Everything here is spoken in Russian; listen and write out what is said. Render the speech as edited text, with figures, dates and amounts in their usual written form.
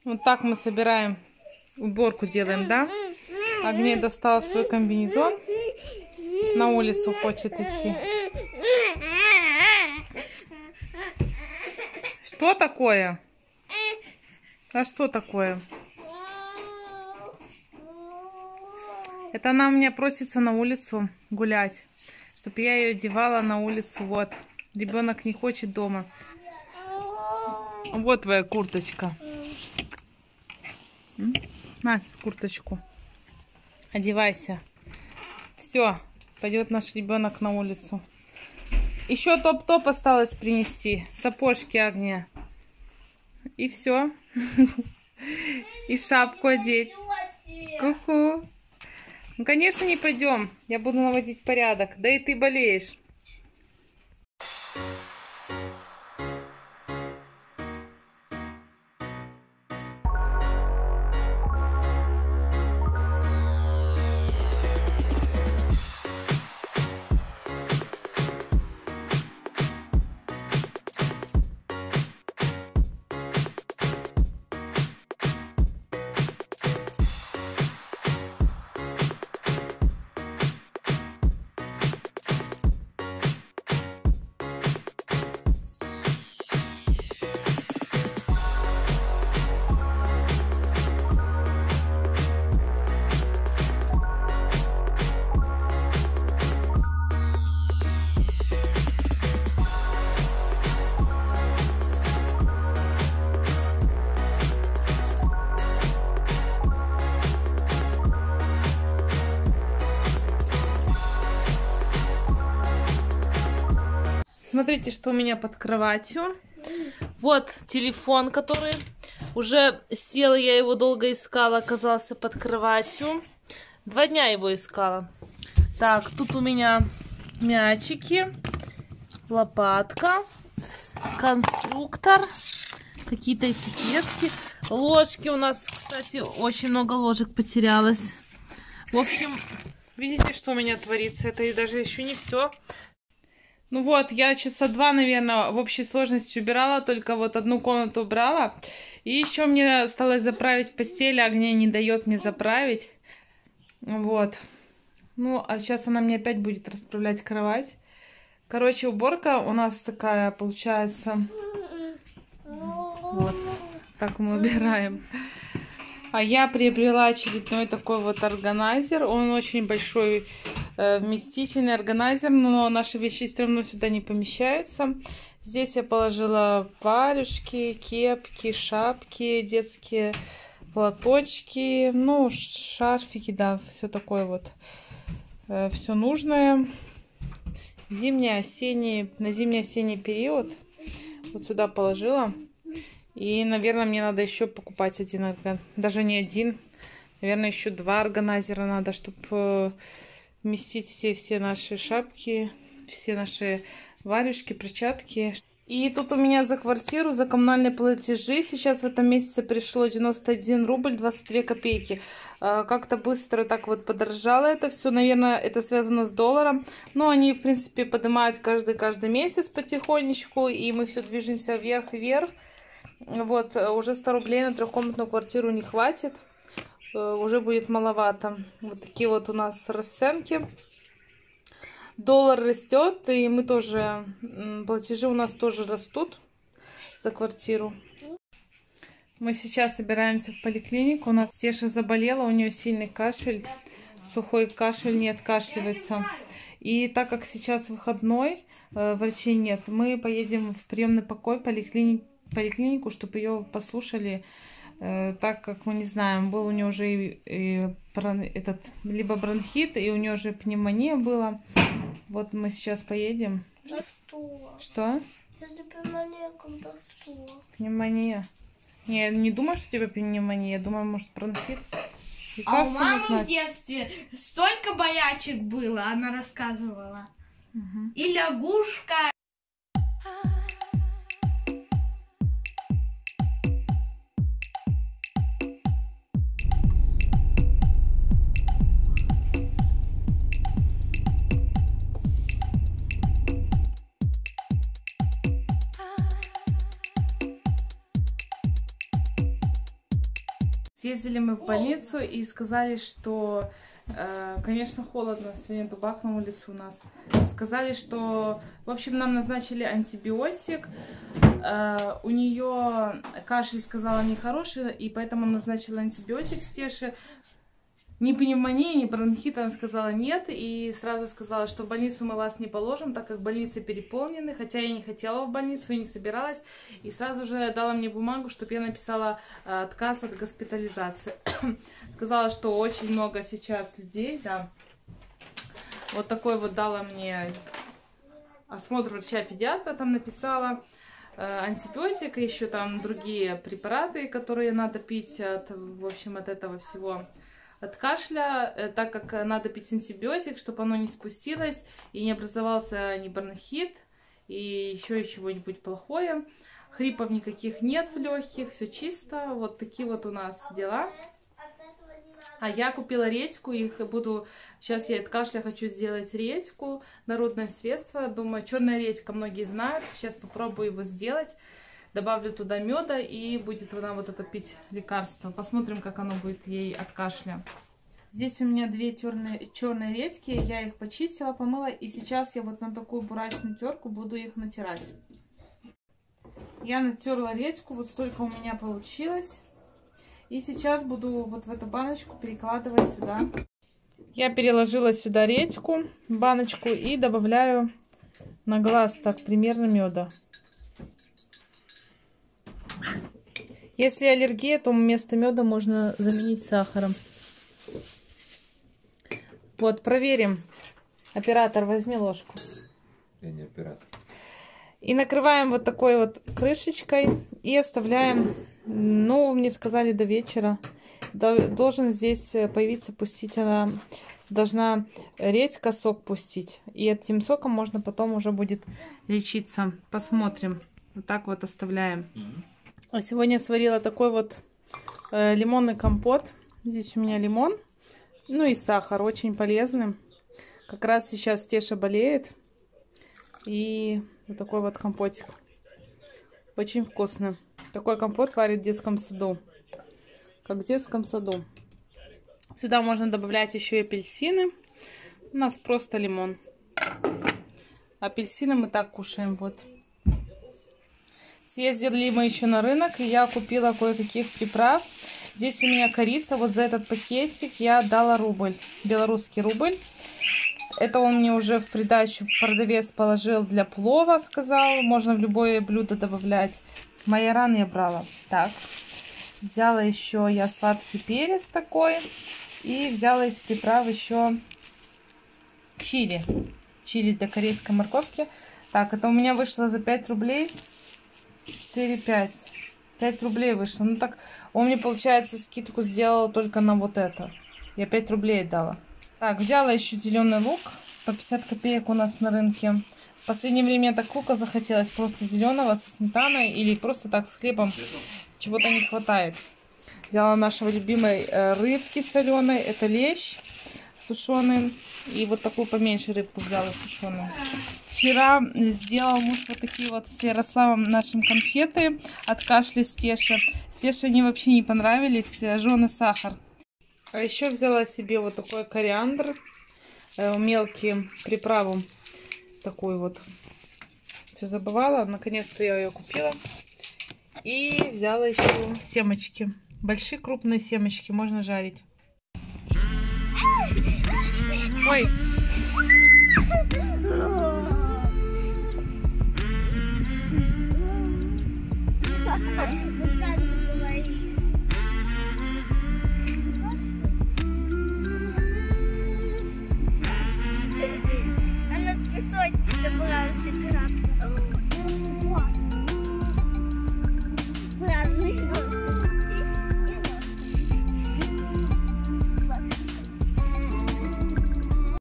Вот так мы собираем, уборку делаем, да? Агния достала свой комбинезон. На улицу хочет идти. Что такое? А что такое? Это она у меня просится на улицу гулять, чтобы я ее одевала на улицу. Вот. Ребенок не хочет дома. Вот твоя курточка. На, курточку. Одевайся. Все, пойдет наш ребенок на улицу. Еще топ-топ осталось принести. Сапожки, Агния. И все. И шапку одеть. Ку-ку. Ну, конечно, не пойдем. Я буду наводить порядок. Да и ты болеешь. Смотрите, что у меня под кроватью. Вот телефон, который уже сел, я его долго искала, оказался под кроватью. 2 дня его искала. Так, тут у меня мячики, лопатка, конструктор, какие-то этикетки, ложки у нас, кстати, очень много ложек потерялось. В общем, видите, что у меня творится? Это и даже еще не все. Ну вот, я часа 2, наверное, в общей сложности убирала, только вот одну комнату убрала. И еще мне осталось заправить постель, Агния не дает мне заправить. Вот. Ну, а сейчас она мне опять будет расправлять кровать. Короче, уборка у нас такая получается. Вот, так мы убираем. А я приобрела очередной такой вот органайзер. Он очень большой, вместительный органайзер, но наши вещи все равно сюда не помещаются. Здесь я положила варежки, кепки, шапки, детские платочки, ну, шарфики, да, все такое вот. Все нужное. Зимний-осенний, на зимний-осенний период вот сюда положила. И, наверное, мне надо еще покупать один органайзер. Даже не один. Наверное, еще 2 органайзера надо, чтобы вместить все наши шапки, все наши варежки, перчатки. И тут у меня за квартиру, за коммунальные платежи сейчас в этом месяце пришло 91 рубль 22 копейки. Как-то быстро так вот подорожало это все. Наверное, это связано с долларом. Но они, в принципе, поднимают каждый месяц потихонечку. И мы все движемся вверх и вверх. Вот, уже 100 рублей на трехкомнатную квартиру не хватит. Уже будет маловато. Вот такие вот у нас расценки. Доллар растет, и мы тоже, платежи у нас тоже растут за квартиру. Мы сейчас собираемся в поликлинику. У нас Теша заболела, у нее сильный кашель, сухой кашель, не откашливается. И так как сейчас выходной, врачей нет, мы поедем в приемный покой поликлинику, чтобы ее послушали, так как мы не знаем, был у нее уже либо бронхит, и у нее уже пневмония была. Вот мы сейчас поедем. Что? Пневмония. Не, не думаю, что у тебя пневмония. Я думаю, может, бронхит. А у мамы в детстве столько болячек было, она рассказывала. Угу. И лягушка. Съездили мы в больницу и сказали, что, конечно, холодно, сегодня дубак на улице у нас. Сказали, что, в общем, нам назначили антибиотик. У нее кашель, сказала, нехороший, и поэтому назначила антибиотик Стеше. Ни пневмонии, ни бронхита, она сказала нет, и сразу сказала, что в больницу мы вас не положим, так как больницы переполнены, хотя я не хотела в больницу и не собиралась, и сразу же дала мне бумагу, чтобы я написала отказ от госпитализации. Сказала, что очень много сейчас людей, да. Вот такой вот дала мне осмотр врача-педиатра, там написала антибиотик, и еще там другие препараты, которые надо пить в общем, от этого всего. От кашля, так как надо пить антибиотик, чтобы оно не спустилось и не образовался ни бронхит и еще чего-нибудь плохое. Хрипов никаких нет в легких, все чисто. Вот такие вот у нас дела. А я купила редьку, их буду... Сейчас я от кашля хочу сделать редьку, народное средство. Думаю, черная редька многие знают. Сейчас попробую его сделать. Добавлю туда меда, и будет она вот это пить лекарство. Посмотрим, как оно будет ей от кашля. Здесь у меня две черные редьки. Я их почистила, помыла. И сейчас я вот на такую бурачную терку буду их натирать. Я натерла редьку. Вот столько у меня получилось. И сейчас буду вот в эту баночку перекладывать сюда. Я переложила сюда редьку, баночку, и добавляю на глаз так примерно меда. Если аллергия, то вместо меда можно заменить сахаром. Вот, проверим. Оператор, возьми ложку. Я не оператор. И накрываем вот такой вот крышечкой и оставляем, ну, мне сказали, до вечера. Должен здесь появиться, пустить она, должна редька сок пустить. И этим соком можно потом уже будет лечиться. Посмотрим. Вот так вот оставляем. А сегодня сварила такой вот лимонный компот. Здесь у меня лимон, ну и сахар, очень полезный. Как раз сейчас Теша болеет. И вот такой вот компотик. Очень вкусно. Такой компот варит в детском саду. Как в детском саду. Сюда можно добавлять еще и апельсины. У нас просто лимон. Апельсины мы так кушаем, вот. Съездили мы еще на рынок, и я купила кое-каких приправ. Здесь у меня корица, вот за этот пакетик я отдала рубль, белорусский рубль. Это он мне уже в придачу продавец положил для плова, сказал. Можно в любое блюдо добавлять. Майоран я брала. Так, взяла еще я сладкий перец такой. И взяла из приправ еще чили. Чили для корейской морковки. Так, это у меня вышло за 5 рублей. 4-5. 5 рублей вышло. Ну так, он мне, получается, скидку сделал только на вот это. Я 5 рублей дала. Так, взяла еще зеленый лук. По 50 копеек у нас на рынке. В последнее время так лука захотелось. Просто зеленого со сметаной. Или просто так с хлебом. Чего-то не хватает. Взяла нашего любимой рыбки соленой. Это лещ сушеный. И вот такую поменьше рыбку взяла сушеную. Вчера сделал муж вот такие вот с Ярославом нашим конфеты от кашля Стеши. Стеше они вообще не понравились. Жженый сахар. А еще взяла себе вот такой кориандр. Мелкие приправу. Такую вот. Все забывала. Наконец-то я ее купила. И взяла еще семечки. Большие крупные семечки. Можно жарить. Ой.